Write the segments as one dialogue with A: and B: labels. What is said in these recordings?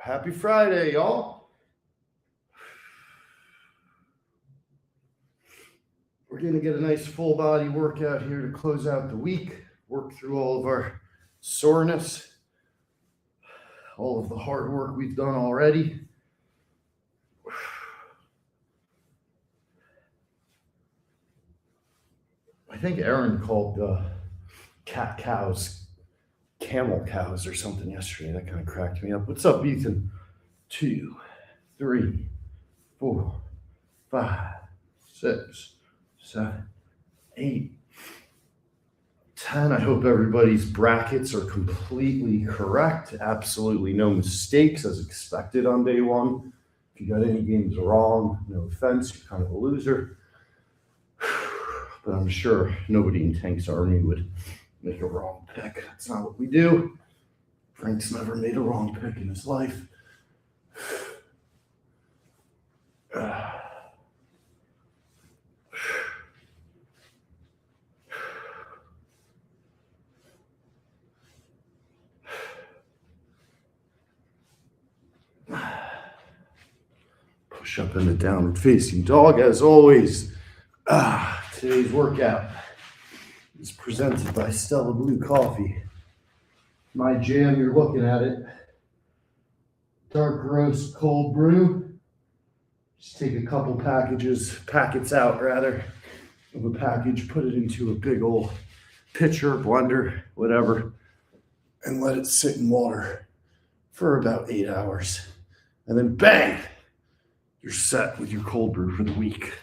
A: Happy Friday, y'all. We're going to get a nice full body workout here to close out the week, work through all of our soreness, all of the hard work we've done already. I think Aaron called cat cows camel cows or something yesterday. That kind of cracked me up. What's up, Ethan? 2, 3, 4, 5, 6, 7, 8, 10. I hope everybody's brackets are completely correct. Absolutely no mistakes as expected on day one. If you got any games wrong, no offense, you're kind of a loser. But I'm sure nobody in Tank's Army would make a wrong pick. That's not what we do. Frank's never made a wrong pick in his life. Push up in the downward facing dog as always. Today's workout is presented by Stella Blue Coffee. My jam, you're looking at it. Dark roast cold brew. Just take a couple packets out of a package, put it into a big old pitcher, blender, whatever, and let it sit in water for about 8 hours. And then bang, you're set with your cold brew for the week.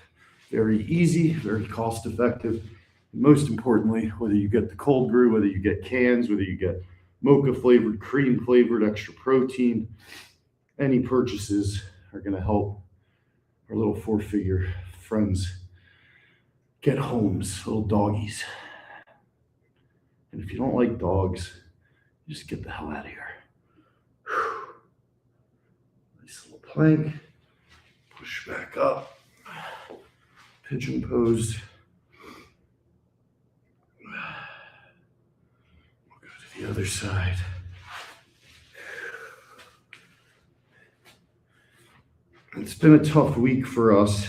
A: Very easy, very cost effective. Most importantly, whether you get the cold brew, whether you get cans, whether you get mocha flavored, cream flavored, extra protein, any purchases are going to help our little 4-figure friends get homes, little doggies. And if you don't like dogs, just get the hell out of here. Nice little plank. Push back up. Pigeon pose. We'll go to the other side. It's been a tough week for us.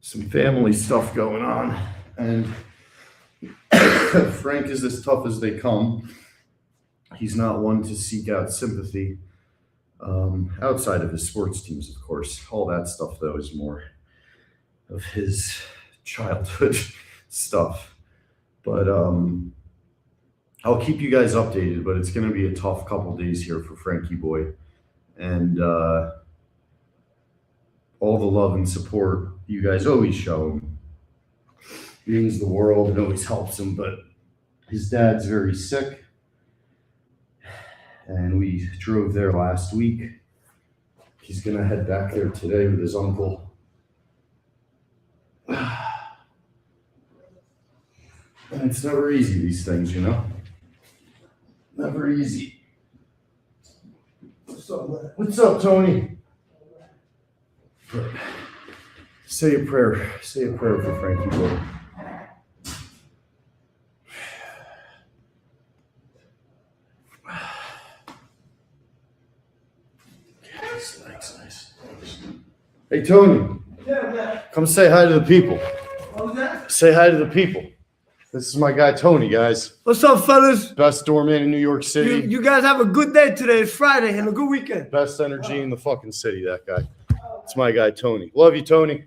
A: Some family stuff going on, and Frank is as tough as they come. He's not one to seek out sympathy. Outside of his sports teams, of course. All that stuff, though, is more of his childhood stuff. But I'll keep you guys updated, but it's going to be a tough couple days here for Frankie Boy. And all the love and support you guys always show him means the world. It always helps him, but his dad's very sick. And we drove there last week. He's going to head back there today with his uncle. And it's never easy, these things, you know? Never easy. What's up, Tony? Say a prayer. Say a prayer for Frankie Boy. Nice. Hey, Tony.
B: Yeah, man.
A: Come say hi to the people.
B: What was that?
A: Say hi to the people. This is my guy, Tony, guys.
B: What's up, fellas?
A: Best doorman in New York City.
B: You guys have a good day today. It's Friday and a good weekend.
A: Best energy in the fucking city, that guy. It's my guy, Tony. Love you, Tony.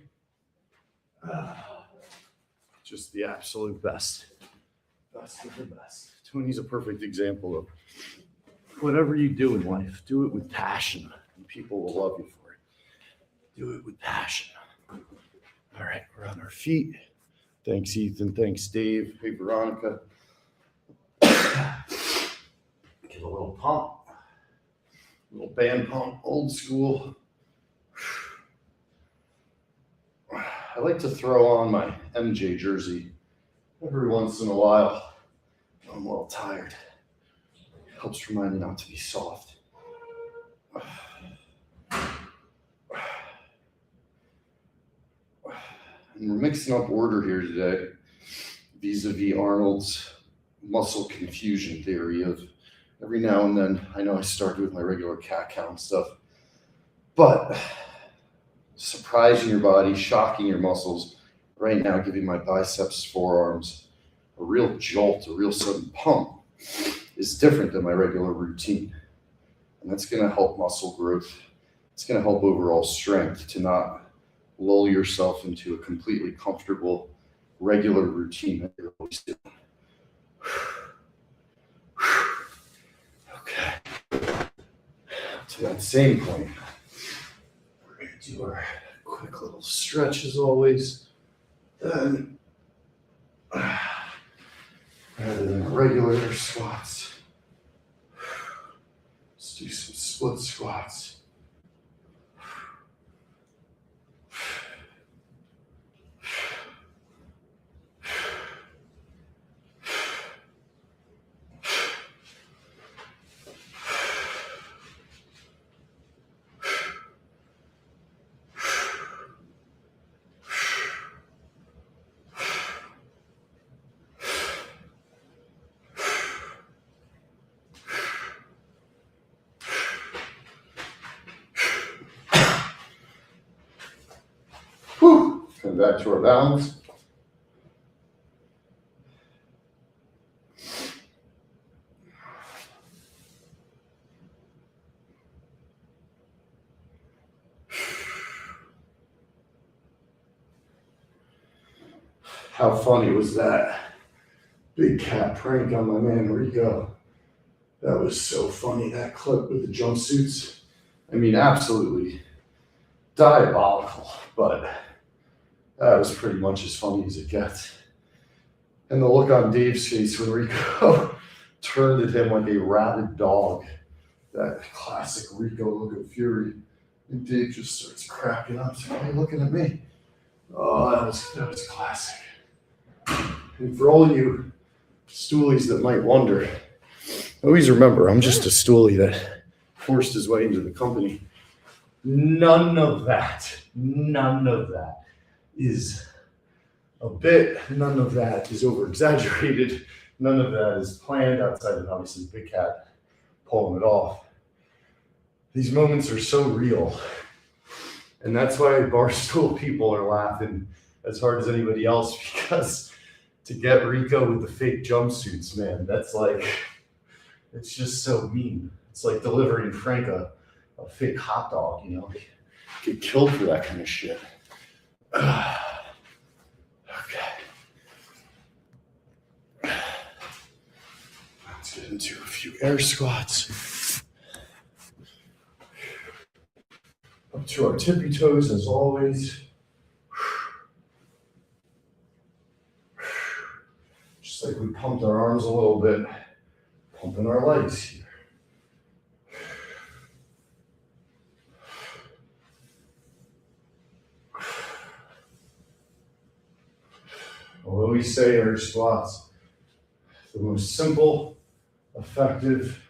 A: Just the absolute best. Best of the best. Tony's a perfect example of whatever you do in life, do it with passion, and people will love you for it. Do it with passion. All right, we're on our feet. Thanks, Ethan. Thanks, Dave. Hey, Veronica. Get a little pump. A little band pump, old school. I like to throw on my MJ jersey every once in a while when I'm a little tired. Helps remind me not to be soft. And we're mixing up order here today vis-a-vis Arnold's muscle confusion theory of Every now and then, I know I started with my regular cat count stuff, but surprising your body, shocking your muscles, right now giving my biceps, forearms a real jolt, a real sudden pump is different than my regular routine. And that's going to help muscle growth. It's going to help overall strength to not lull yourself into a completely comfortable, regular routine that you're always doing. Okay. To that same point, we're going to do our quick little stretch as always. Then, rather than regular air squats, let's do some split squats. Whew. Come back to our balance. How funny was that big cat prank on my man Rico? That was so funny, that clip with the jumpsuits. I mean, absolutely diabolical, but that was pretty much as funny as it gets. And the look on Dave's face when Rico turned at him like a rabid dog, that classic Rico look of fury. And Dave just starts cracking up. He's like, "Why are you looking at me?" Oh, that was classic. And for all you stoolies that might wonder, always remember, I'm just a stoolie that forced his way into the company. None of that is a bit, none of that is over exaggerated, none of that is planned outside of obviously Big Cat pulling it off. These moments are so real. And that's why Barstool people are laughing as hard as anybody else, because to get Rico with the fake jumpsuits, man, that's like, it's just so mean. It's like delivering Frank a fake hot dog, you know? Get killed for that kind of shit. Okay. Let's get into a few air squats. Up to our tippy toes as always. Just like we pumped our arms a little bit, pumping our legs here. I'll always say air squats, the most simple, effective,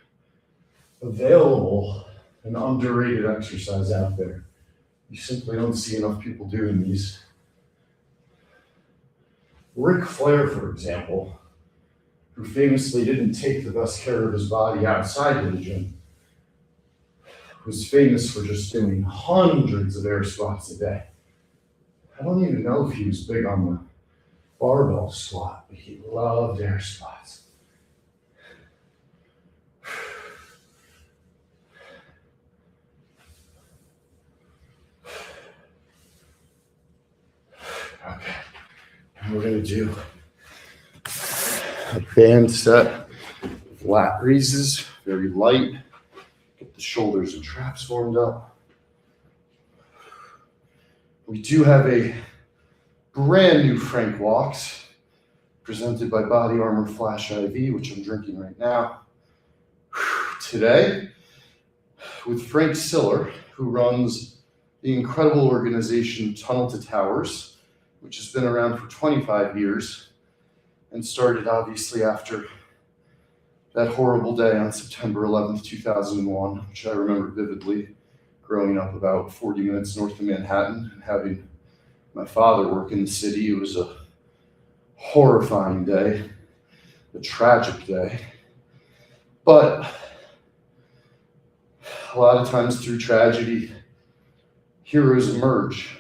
A: available, and underrated exercise out there. You simply don't see enough people doing these. Ric Flair, for example, who famously didn't take the best care of his body outside of the gym, was famous for just doing hundreds of air squats a day. I don't even know if he was big on the barbell squat, but he loved air squats. Okay, and we're gonna do a band set of lat raises, very light. Get the shoulders and traps warmed up. We do have a brand new Frank Walks presented by Body Armor Flash IV, which I'm drinking right now. Today, with Frank Siller, who runs the incredible organization Tunnel to Towers, which has been around for 25 years and started obviously after that horrible day on September 11th, 2001, which I remember vividly, growing up about 40 minutes north of Manhattan and having my father work in the city. It was a horrifying day, a tragic day. But a lot of times through tragedy, heroes emerge.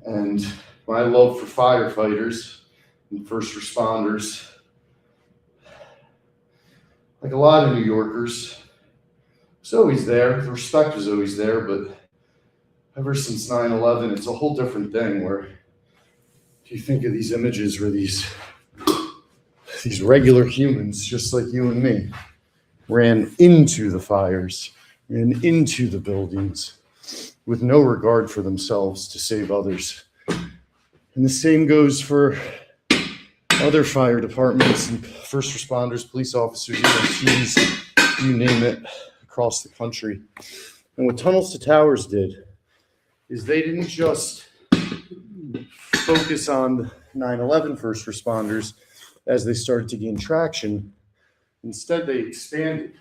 A: And my love for firefighters and first responders, like a lot of New Yorkers, it's always there. The respect is always there, but ever since 9/11, it's a whole different thing where you think of these images where these regular humans, just like you and me, ran into the fires, ran into the buildings with no regard for themselves to save others. And the same goes for other fire departments and first responders, police officers, EMTs, you name it, across the country. And what Tunnels to Towers did is they didn't just focus on 9/11 first responders as they started to gain traction. Instead, they expanded.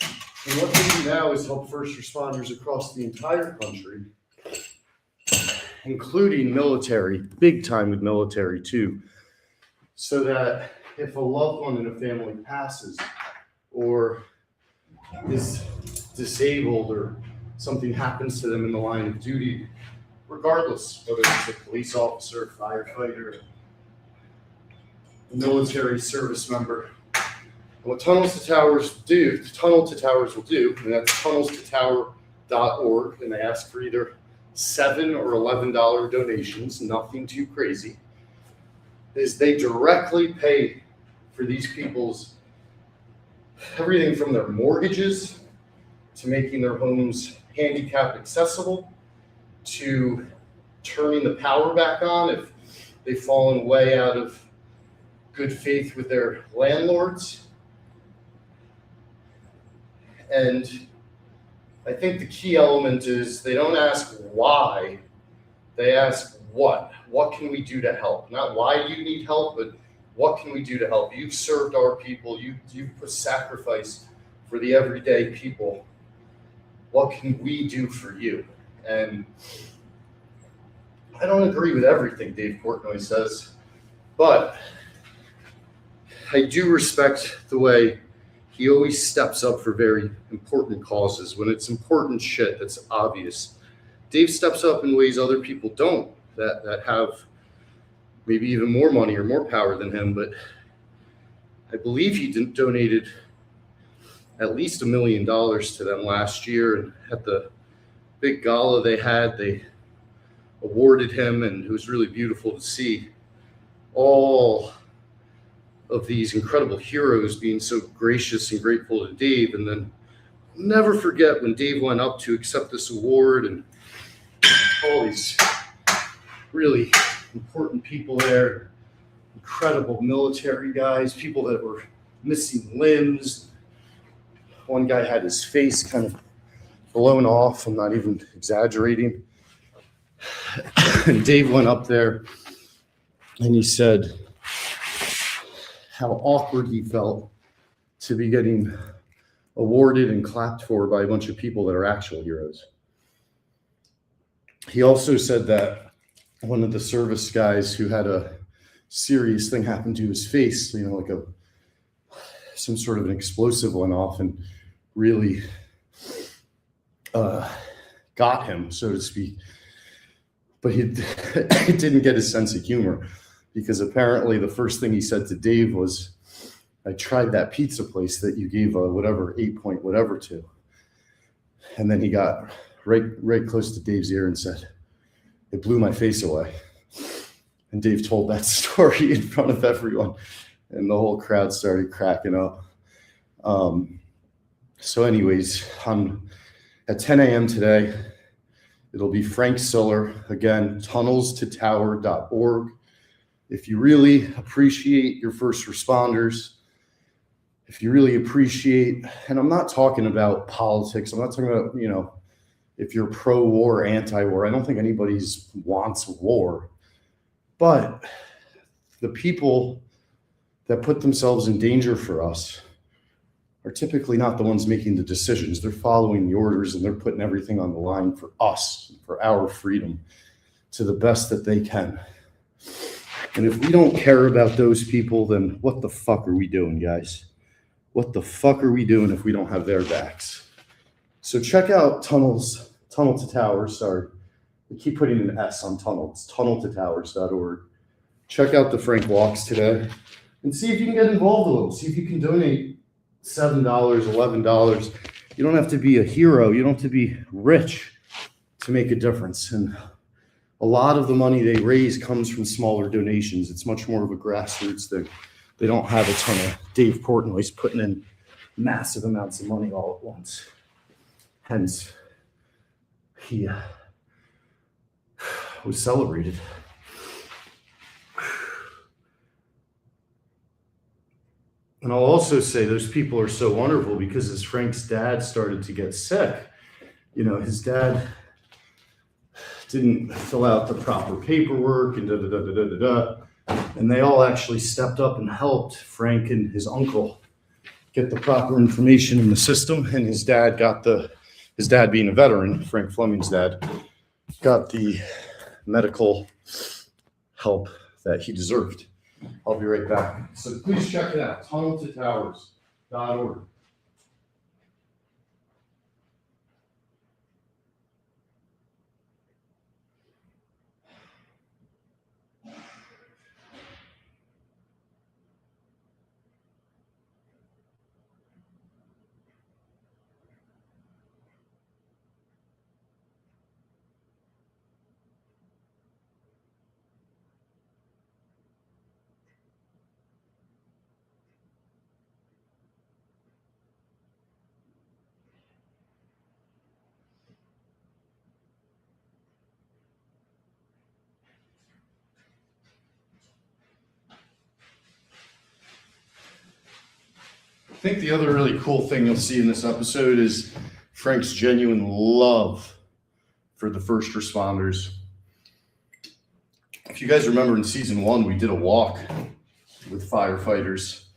A: And what they do now is help first responders across the entire country, including military, big time with military too, so that if a loved one in a family passes or is disabled or something happens to them in the line of duty, regardless whether it's a police officer, firefighter, a military service member, and what Tunnels to Towers do, Tunnel to Towers will do, and that's tunnelstotower.org, and they ask for either $7 or $11 donations, nothing too crazy, is they directly pay for these people's everything from their mortgages to making their homes handicap accessible to turning the power back on if they've fallen way out of good faith with their landlords. And I think the key element is they don't ask why, they ask what. What can we do to help? Not why you need help, but what can we do to help? You've served our people. You've put sacrifice for the everyday people. What can we do for you? And I don't agree with everything Dave Portnoy says, but I do respect the way he always steps up for very important causes. When it's important shit that's obvious, Dave steps up in ways other people don't, that have maybe even more money or more power than him. But I believe he donated at least $1 million to them last year. And at the big gala they had, they awarded him, and it was really beautiful to see all of these incredible heroes being so gracious and grateful to Dave. And then never forget when Dave went up to accept this award and all these really important people there, incredible military guys, people that were missing limbs. One guy had his face kind of blown off. I'm not even exaggerating. And Dave went up there and he said how awkward he felt to be getting awarded and clapped for by a bunch of people that are actual heroes. He also said that one of the service guys who had a serious thing happen to his face, like some sort of an explosive went off and really got him, so to speak. But he didn't get his sense of humor, because apparently the first thing he said to Dave was, I tried that pizza place that you gave a whatever 8-point whatever to. And then he got right close to Dave's ear and said, it blew my face away. And Dave told that story in front of everyone, and the whole crowd started cracking up. So anyways, at 10 a.m. today, it'll be Frank Siller, again, tunnelstotower.org. If you really appreciate your first responders, if you really appreciate, and I'm not talking about politics, I'm not talking about, if you're pro-war or anti-war. I don't think anybody wants war. But the people that put themselves in danger for us are typically not the ones making the decisions. They're following the orders, and they're putting everything on the line for us, for our freedom, to the best that they can. And if we don't care about those people, then what the fuck are we doing, guys? what the fuck are we doing if we don't have their backs? So check out Tunnel to Towers. Sorry, I keep putting an S on tunnel. It's tunneltotowers.org. Check out the Frank Walks today and see if you can get involved a little. See if you can donate $7, $11. You don't have to be a hero. You don't have to be rich to make a difference. And a lot of the money they raise comes from smaller donations. It's much more of a grassroots thing. They don't have a ton of Dave Portnoy's putting in massive amounts of money all at once. Hence, he was celebrated. And I'll also say those people are so wonderful because as Frank's dad started to get sick, his dad didn't fill out the proper paperwork and and they all actually stepped up and helped Frank and his uncle get the proper information in the system. And his dad being a veteran, Frank Fleming's dad, got the medical help that he deserved. I'll be right back. So please check it out, tunneltotowers.org. I think the other really cool thing you'll see in this episode is Frank's genuine love for the first responders. If you guys remember in season 1, we did a walk with firefighters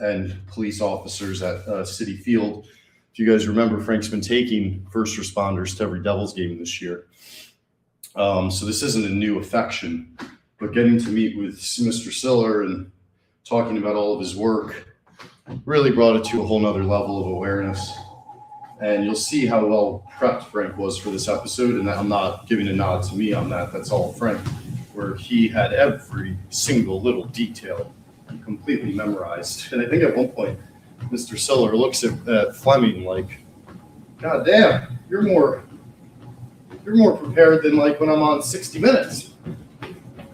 A: and police officers at Citi Field. If you guys remember, Frank's been taking first responders to every Devils game this year. So this isn't a new affection, but getting to meet with Mr. Siller and talking about all of his work really brought it to a whole nother level of awareness. And you'll see how well prepped Frank was for this episode. And I'm not giving a nod to me on that. That's all Frank, where he had every single little detail completely memorized. And I think at one point, Mr. Siller looks at Fleming like, God damn, you're more prepared than like when I'm on 60 Minutes.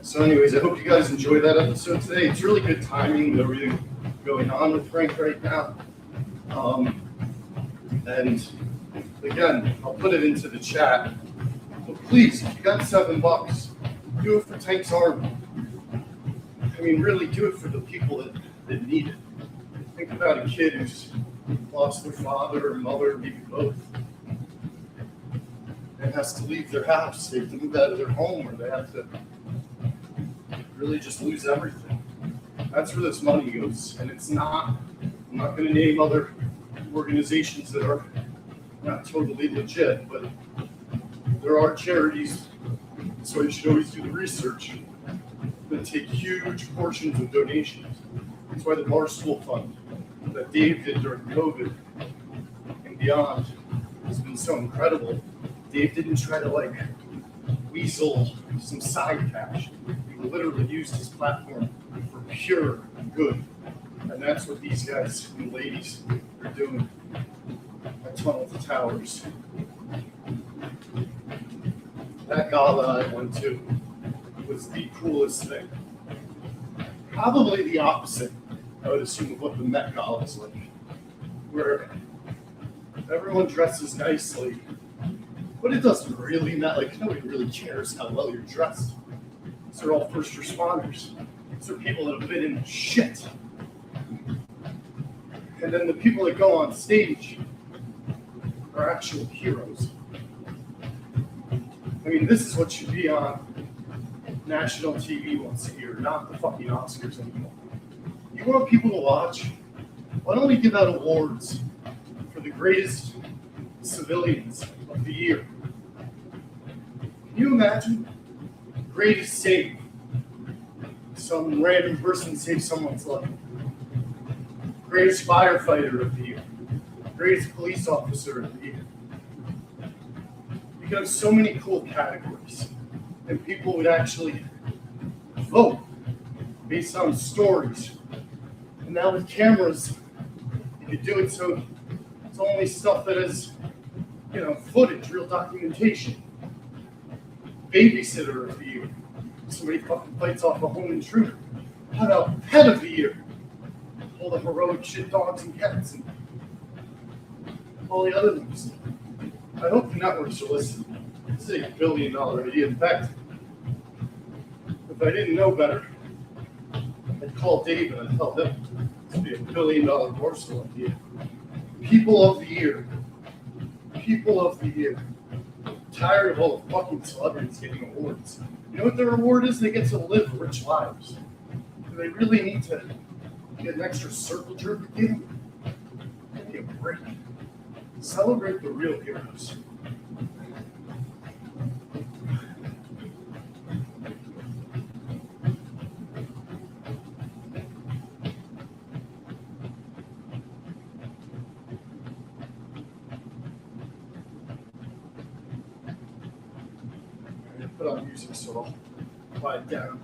A: So anyways, I hope you guys enjoyed that episode today. It's really good timing with everything going on with Frank right now. And again, I'll put it into the chat. But please, if you got $7, do it for Tank's Army. I mean, really do it for the people that need it. Think about a kid who's lost their father or mother, maybe both, and has to leave their house. They have to move out of their home, or they have to really just lose everything. That's where this money goes. And it's not, I'm not going to name other organizations that are not totally legit, but there are charities, so you should always do the research, that take huge portions of donations. That's why the Barstool Fund that Dave did during COVID and beyond has been so incredible. Dave didn't try to weasel some side cash. He literally used his platform for pure good. And that's what these guys and ladies are doing at Tunnel to Towers. That gala I went to was the coolest thing. Probably the opposite, I would assume, of what the Met Gala is like, where everyone dresses nicely, but it doesn't really matter. Nobody really cares how well you're dressed. These are all first responders. These are people that have been in shit. And then the people that go on stage are actual heroes. I mean, this is what should be on national TV once a year, not the fucking Oscars anymore. You want people to watch? Why don't we give out awards for the greatest civilians of the year? Can you imagine? Greatest save. Some random person saves someone's life. greatest firefighter of the year, greatest police officer of the year. You could have so many cool categories, and people would actually vote based on stories. And now with cameras, you could do it so it's only stuff that is, footage, real documentation. Babysitter of the year. Somebody fucking fights off a home intruder. How about pet of the year? All the heroic shit dogs and cats and all the other things. I hope the networks are listening. This is $1 billion idea. In fact, if I didn't know better, I'd call Dave and I'd tell him this would be $1 billion morsel idea. People of the year. People of the year. Tired of all the fucking celebrities getting awards. You know what their reward is? They get to live rich lives. Do they really need to get an extra circle jerk again? Give me a break. Celebrate the real heroes. Put on music so I'll quiet down.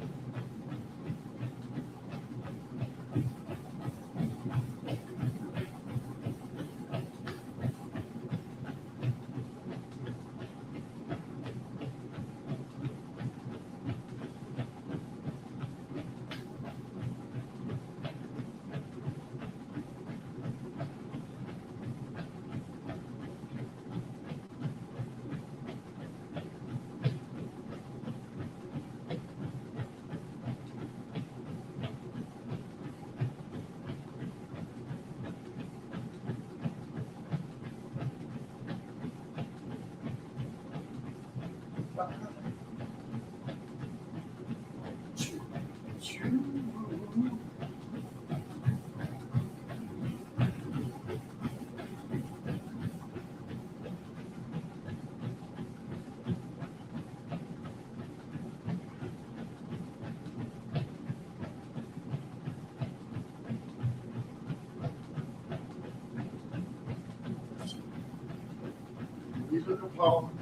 A: Music of home.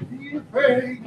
A: Be afraid.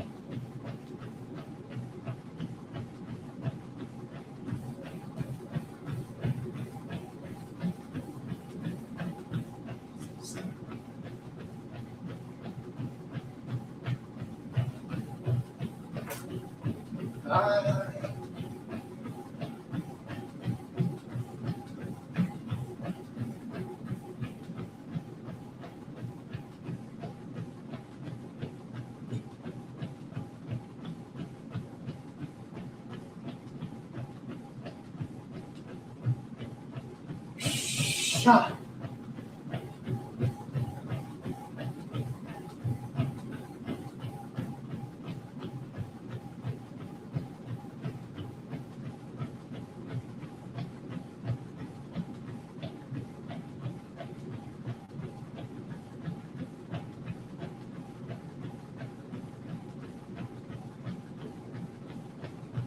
A: Shot.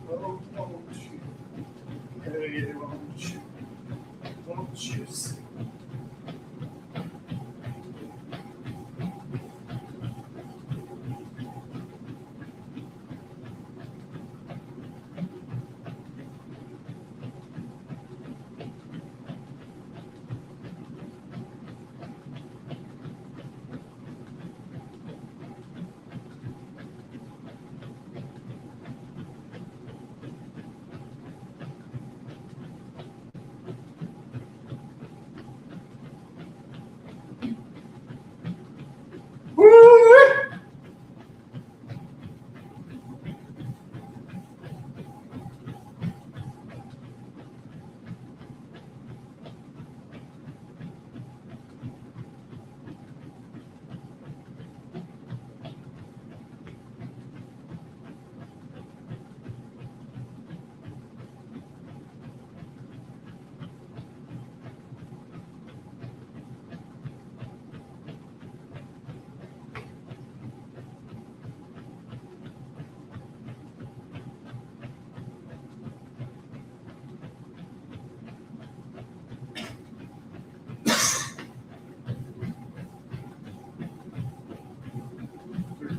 A: Oh, won't you? Hey, won't you? Won't you see?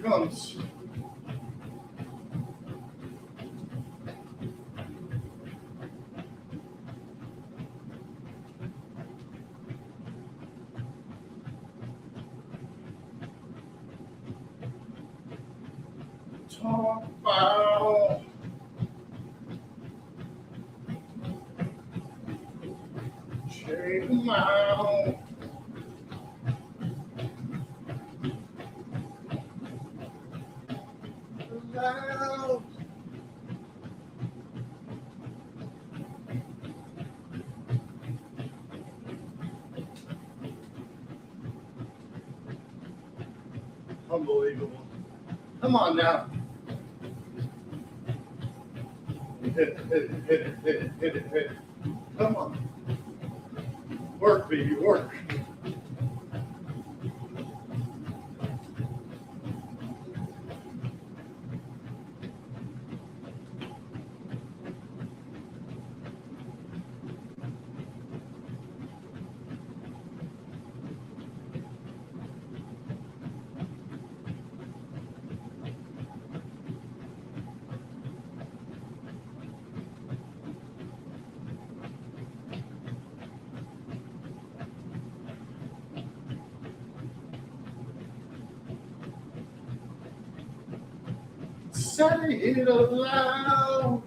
A: comes. Talk about check 'em out. Loud. Unbelievable. Come on now. Hit it, hit it, hit it, hit it, hit it, hit it. Come on. Work, baby, work. Say it aloud.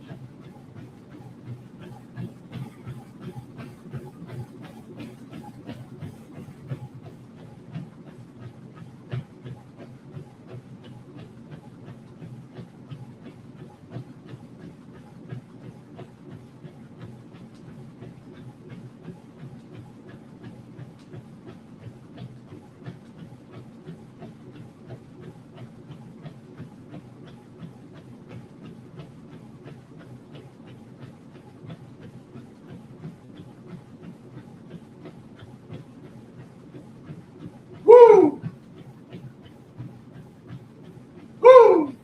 A: Woo! Woo!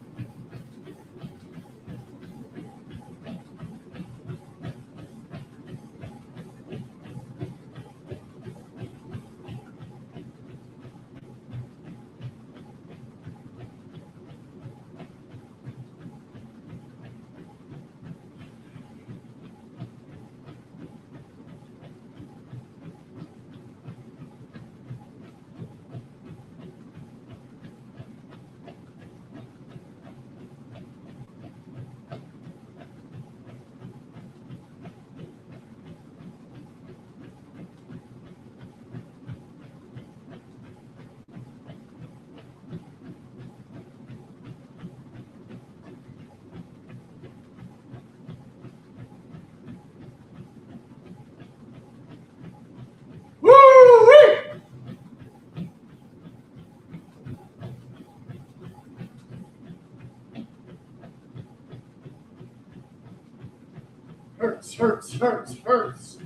A: Woo! Hurts, hurts, hurts, hurts.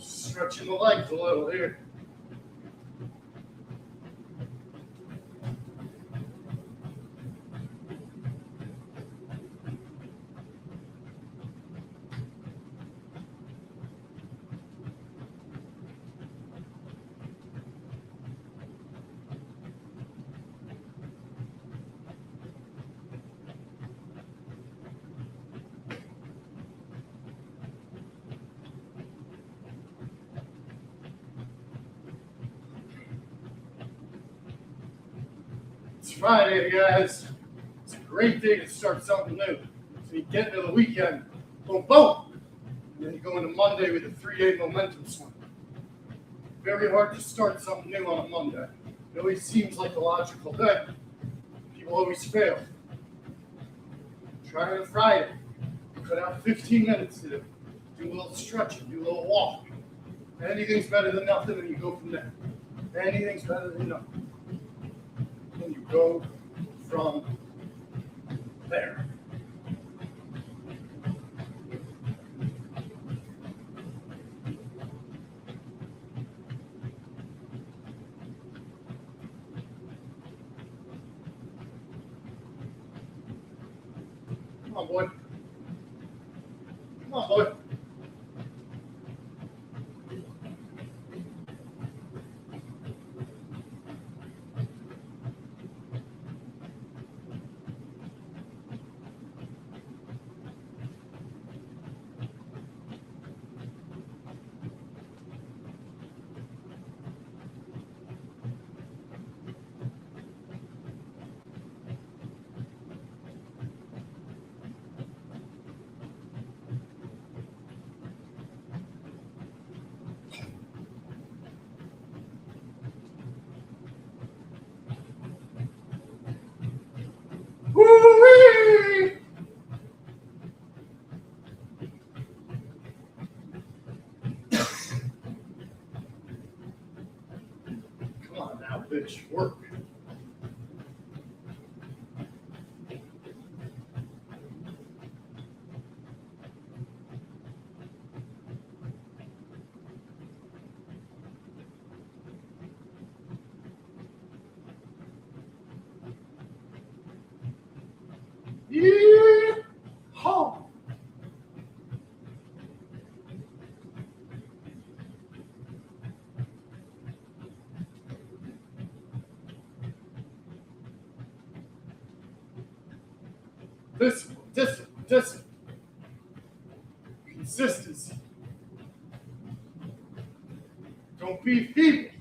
A: Stretching the legs a little here. It's Friday, guys. It's a great day to start something new. So you get into the weekend, boom, boom. And then you go into Monday with a 3-day momentum swing. Very hard to start something new on a Monday. It always seems like a logical day. People always fail. Try it on Friday. Cut out 15 minutes to do. Do a little stretching, do a little walk. Anything's better than nothing, and you go from there. Anything's better than nothing. And you go from there. on, boy. Come on, boy. Woo-wee! Come on now, bitch. Work. Yeah. Huh. Discipline. Consistency. Don't be feeble.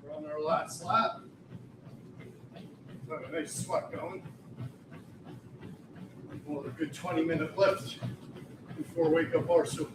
A: We're on our last lap. Got a nice sweat going. Well, a good 20-minute lift before wake up Arsenal.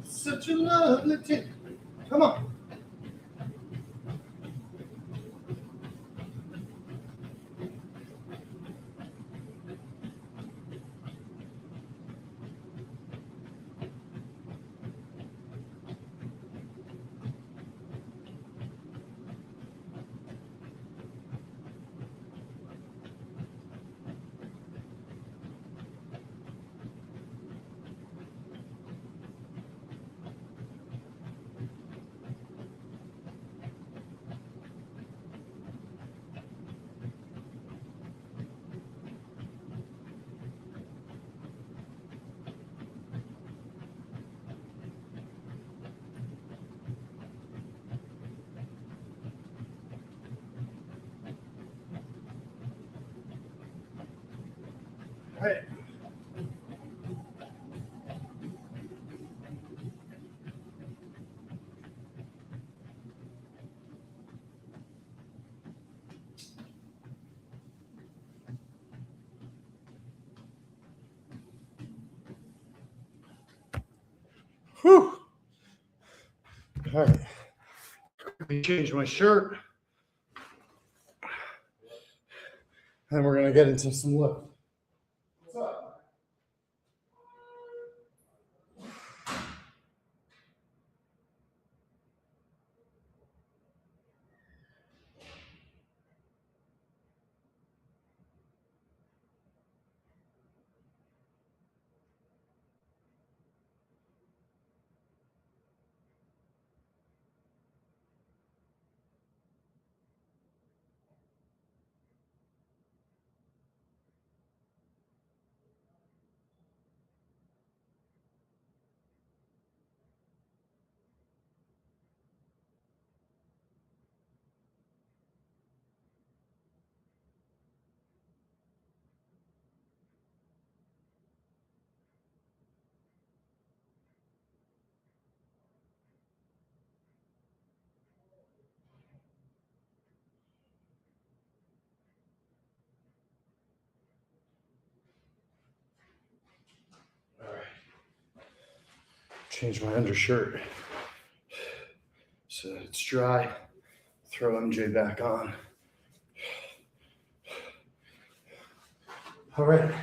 A: Such a lovely day. Come on. Hey, Whew. All right. Quickly change my shirt. And we're going to get into some lift. What's up? All right. Change my undershirt so it's dry. Throw MJ back on. All right.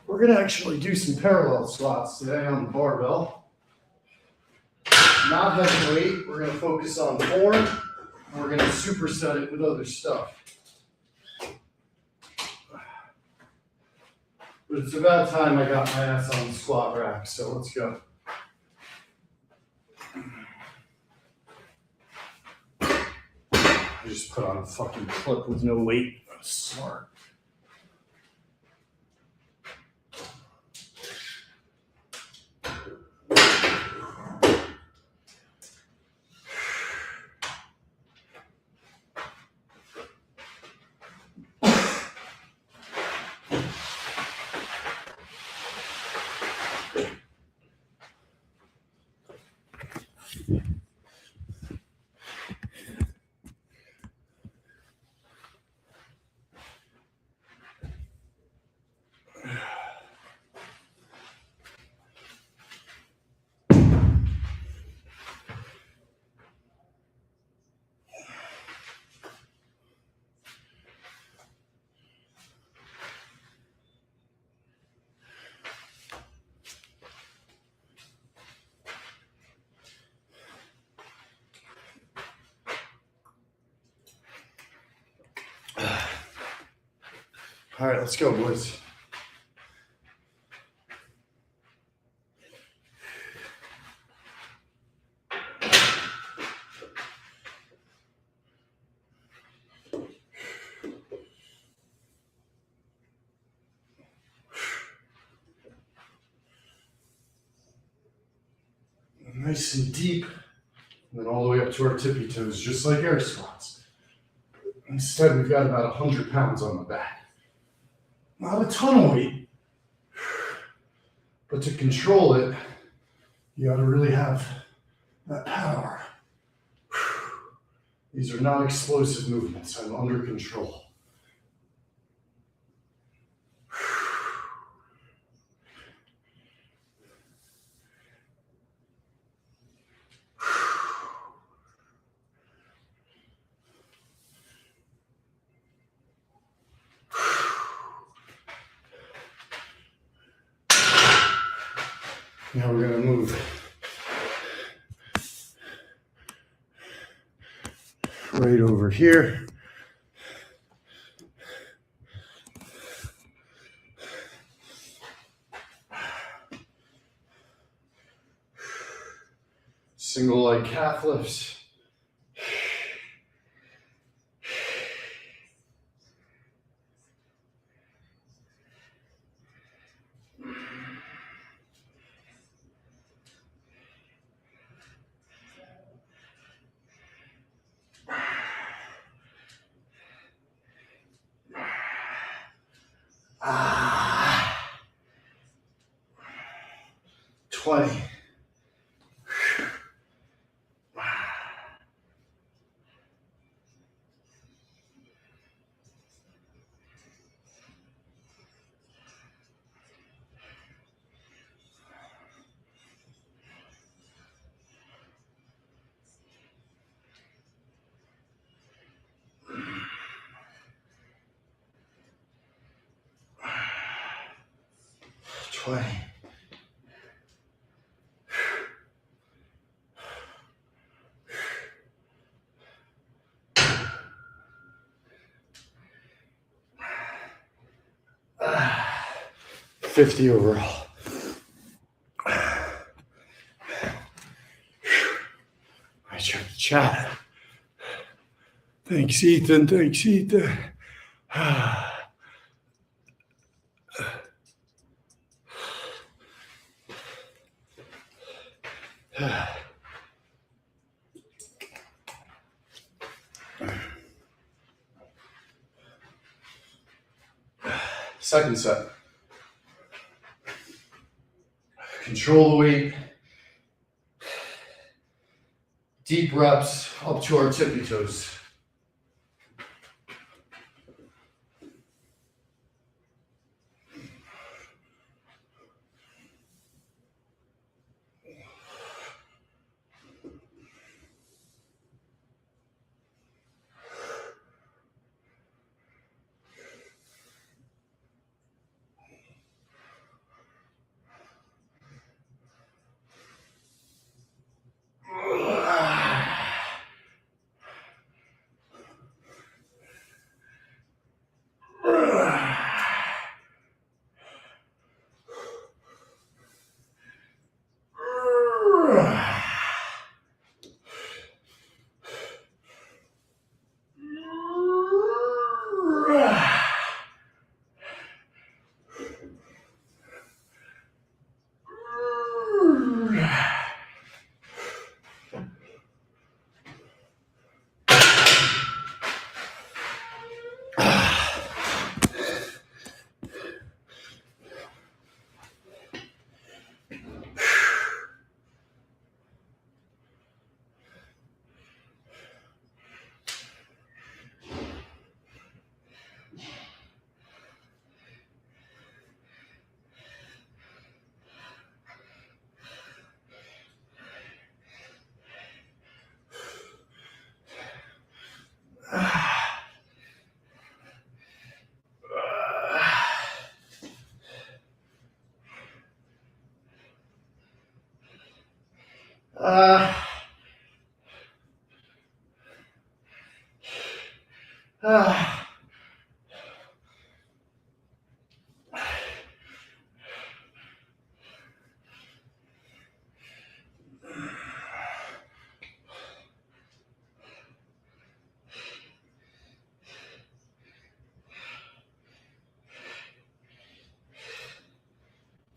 A: We're going to actually do some parallel squats today on the barbell. Not heavy weight. We're going to focus on form. We're going to superset it with other stuff. But it's about time I got my ass on the squat rack, so let's go. I just put on a fucking clip with no weight. That's smart. All right, let's go, boys. Nice and deep, and then all the way up to our tippy toes, just like air squats. Instead, we've got about 100 pounds on the back. Not a ton of weight, but to control it, you gotta really have that power. These are not explosive movements. I'm under control. Now we're going to move right over here. Single leg calf lifts. Ah, 20. 20. Uh, 50 overall. I check the chat. Thanks, Ethan. Thanks, Ethan. Second set. Control the weight. Deep reps up to our tippy toes.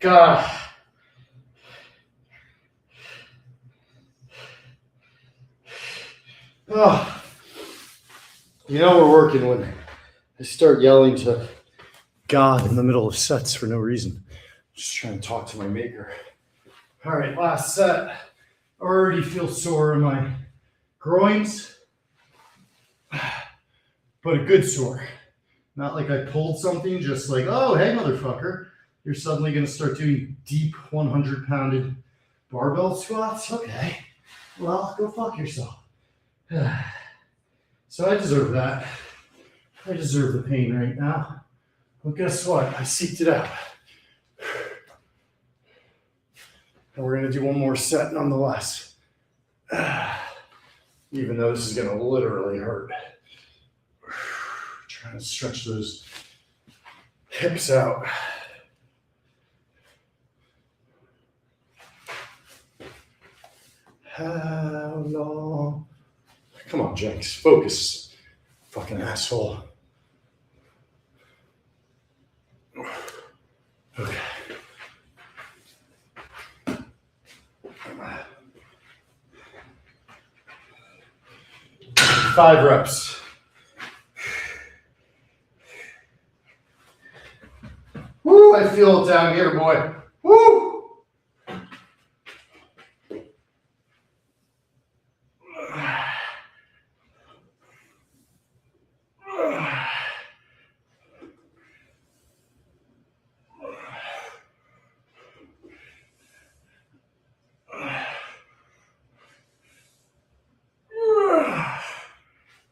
A: God. Oh. You know we're working when I start yelling to God in the middle of sets for no reason. Just trying to talk to my maker. All right, last set. Already feel sore in my groins, but a good sore. Not like I pulled something, just like, oh, hey, motherfucker. You're suddenly going to start doing deep 100-pounded barbell squats? Okay. Well, go fuck yourself. So I deserve that. I deserve the pain right now. But guess what? I seeked it out. And we're going to do one more set nonetheless. Even though this is going to literally hurt. Trying to stretch those hips out. How long? Come on, Jenks. Focus. Fucking asshole. Okay. 5 reps. Woo, I feel it down here, boy. Woo!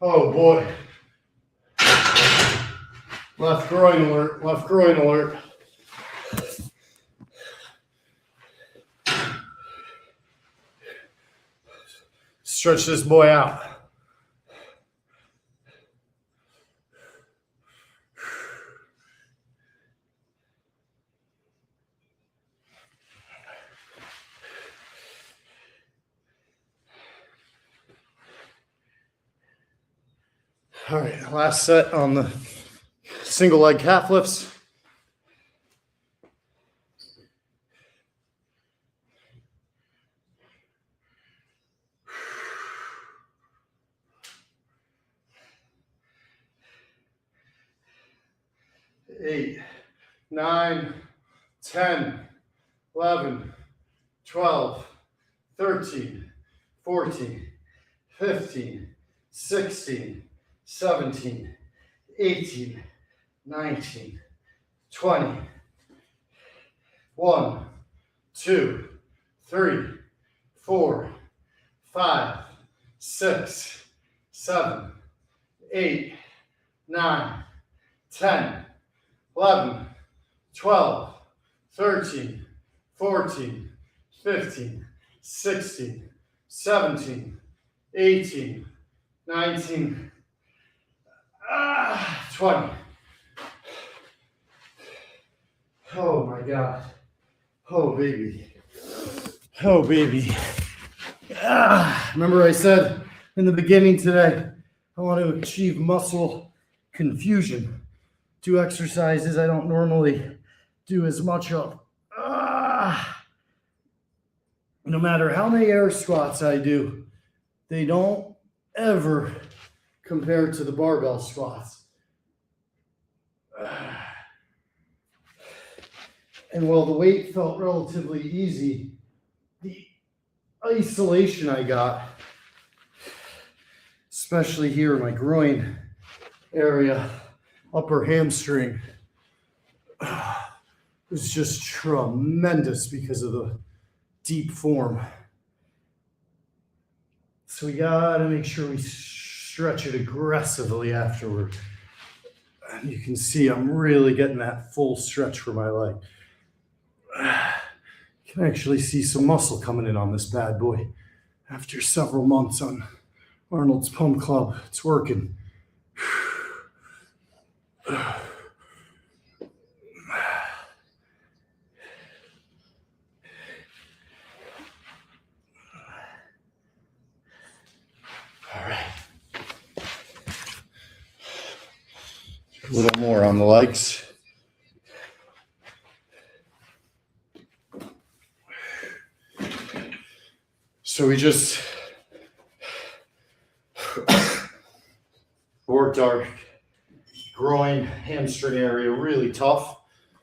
A: Oh boy. Left groin alert, left groin alert. Stretch this boy out. All right, last set on the single leg calf lifts. Eight, 9, 10, 11, 12, 13, 14, 15, 16, 17, 18, 19, 20. 1, 2, 3, 4, 5, 6, 7, 8, 9, 10, 11, 12, 13, 14, 15, 16, 17, 18, 19, 20. Oh my God. Oh baby. Oh baby. Remember I said in the beginning today, I want to achieve muscle confusion. 2 exercises I don't normally do as much of. No matter how many air squats I do, they don't ever compare to the barbell squats. And while the weight felt relatively easy, the isolation I got, especially here in my groin area, upper hamstring, was just tremendous because of the deep form. So we gotta make sure we stretch it aggressively afterward. And you can see I'm really getting that full stretch for my leg. You can actually see some muscle coming in on this bad boy. After several months on Arnold's Pump Club, it's working. All right. A little more on the legs. So we just worked our groin, hamstring area really tough.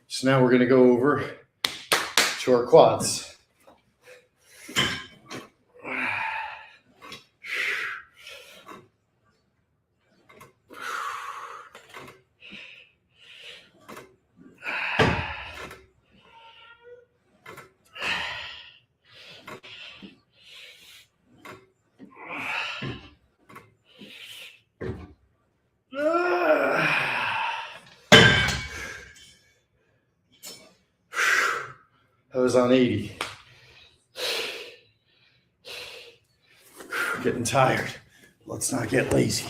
A: So now we're going to go over to our quads. I was on 80. Getting tired. Let's not get lazy.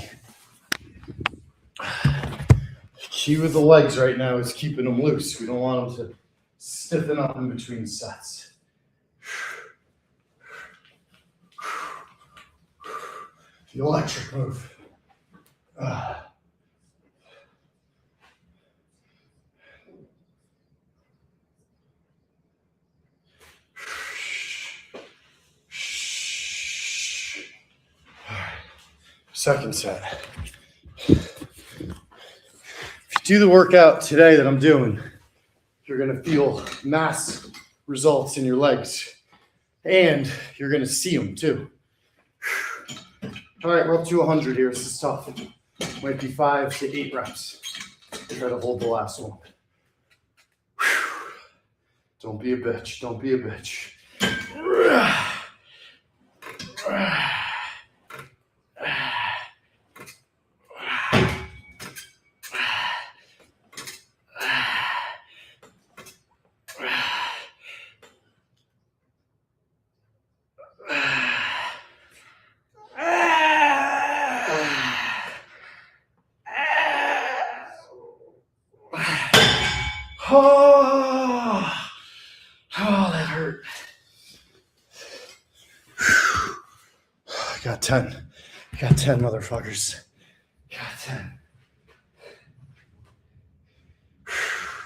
A: Key with the legs right now is keeping them loose. We don't want them to stiffen up in between sets. The electric move. Second set. If you do the workout today that I'm doing, you're going to feel mass results in your legs. And you're going to see them too. All right, we're up to 100 here. This is tough. Might be 5 to 8 reps. Try to hold the last one. Don't be a bitch. Don't be a bitch. Got 10. Got 10, motherfuckers. Got 10.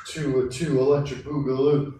A: Two electric boogaloo.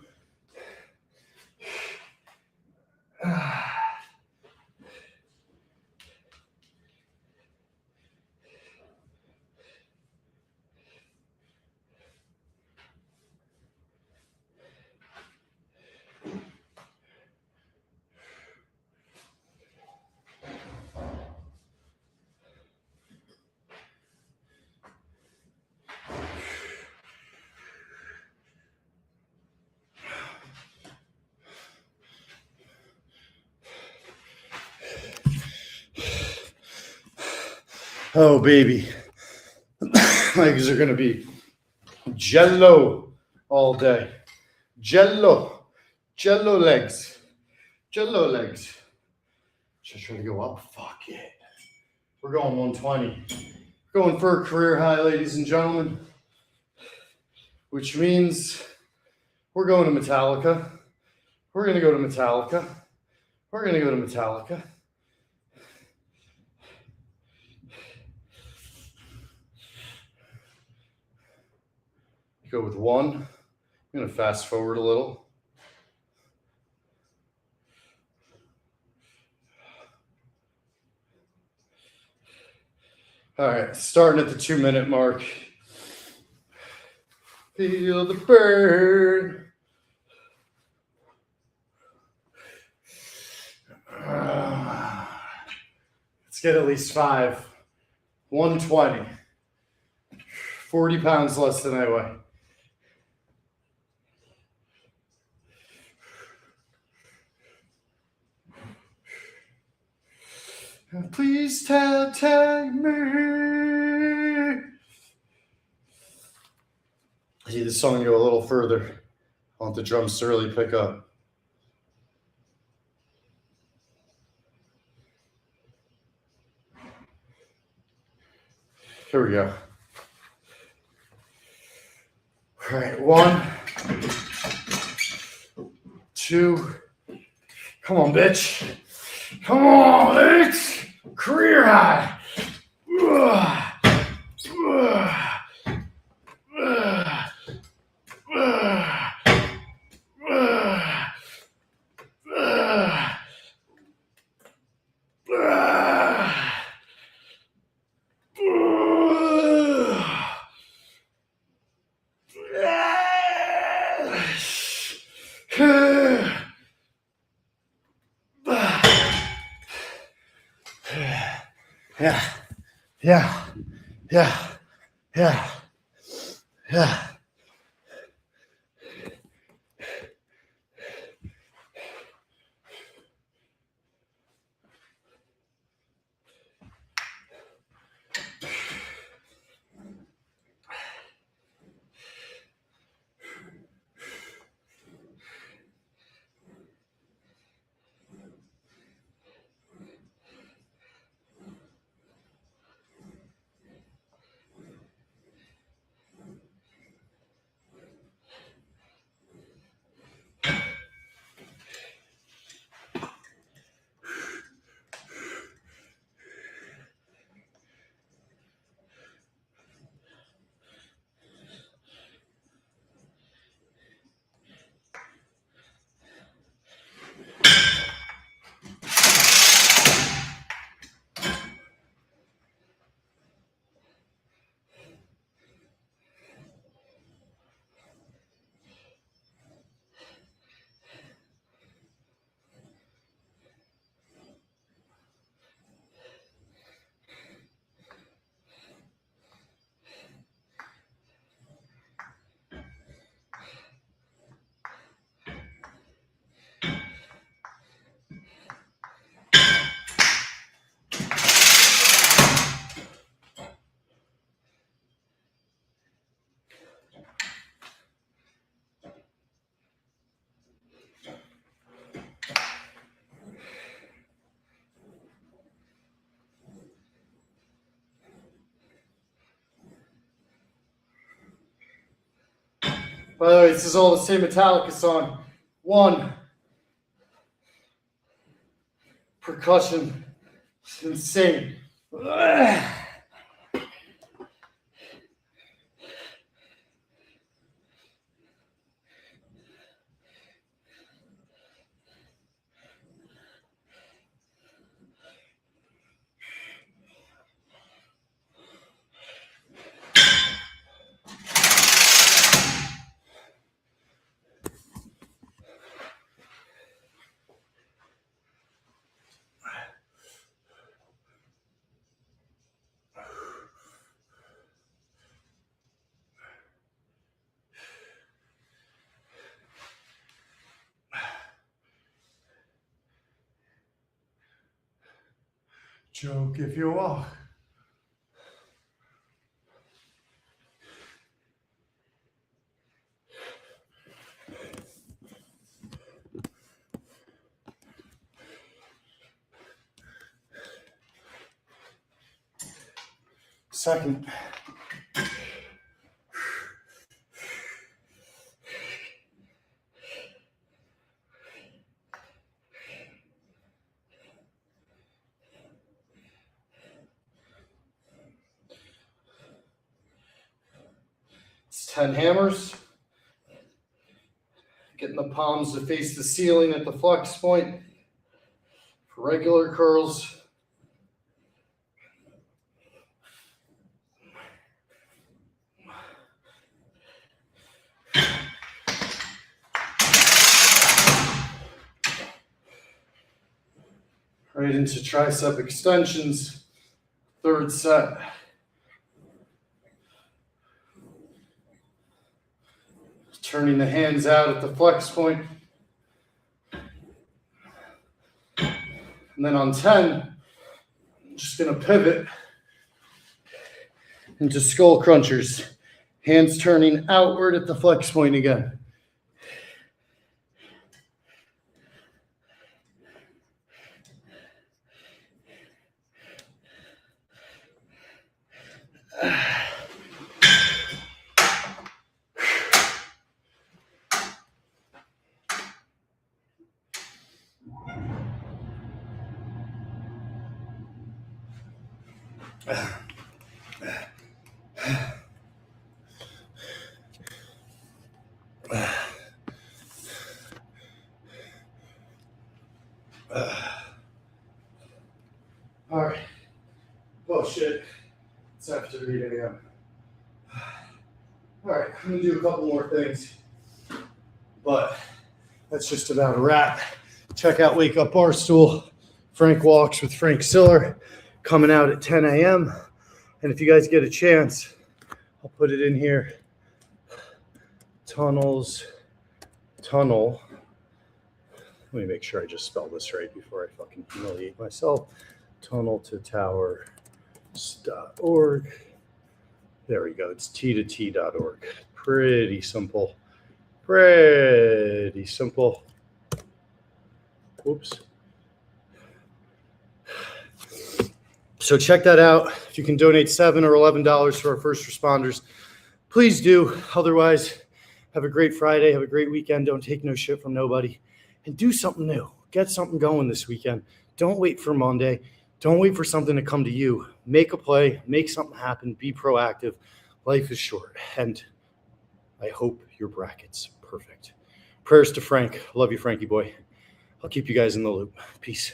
A: Oh, baby. Legs are going to be jello all day. Jello. Jello legs. Jello legs. Should I try to go up? Fuck it. We're going 120. Going for a career high, ladies and gentlemen. Which means we're going to Metallica. We're going to go to Metallica. We're going to go to Metallica. Go with 1. I'm going to fast forward a little. All right, starting at the 2-minute mark. Feel the burn. Let's get at least 5. 120. 40 pounds less than I weigh. Please tag me. I see this song go a little further. I want the drums to really pick up. Here we go. All right, 1, 2. Come on, bitch. Come on, bitch. Career high. Yeah. By the way, this is all the same Metallica song. 1. Percussion. It's insane. Joke if you walk. Second. It's 10 hammers. Getting the palms to face the ceiling at the flex point for regular curls. Right into tricep extensions, third set. Turning the hands out at the flex point. And then on 10, I'm just gonna pivot into skull crunchers. Hands turning outward at the flex point again. All right. Oh shit. It's after 8 a.m. All right, I'm gonna do a couple more things, but that's just about a wrap. Check out Wake Up Barstool. Frank Walks with Frank Siller coming out at 10 a.m. And if you guys get a chance, I'll put it in here. Tunnel. Let me make sure I just spell this right before I fucking humiliate myself. tunneltotowers.org. There we go. It's t2t.org. Pretty simple. Pretty simple. Oops. So check that out. If you can donate $7 or $11 to our first responders, please do. Otherwise, have a great Friday. Have a great weekend. Don't take no shit from nobody. And do something new. Get something going this weekend. Don't wait for Monday. Don't wait for something to come to you. Make a play. Make something happen. Be proactive. Life is short. And I hope your bracket's perfect. Prayers to Frank. Love you, Frankie boy. I'll keep you guys in the loop. Peace.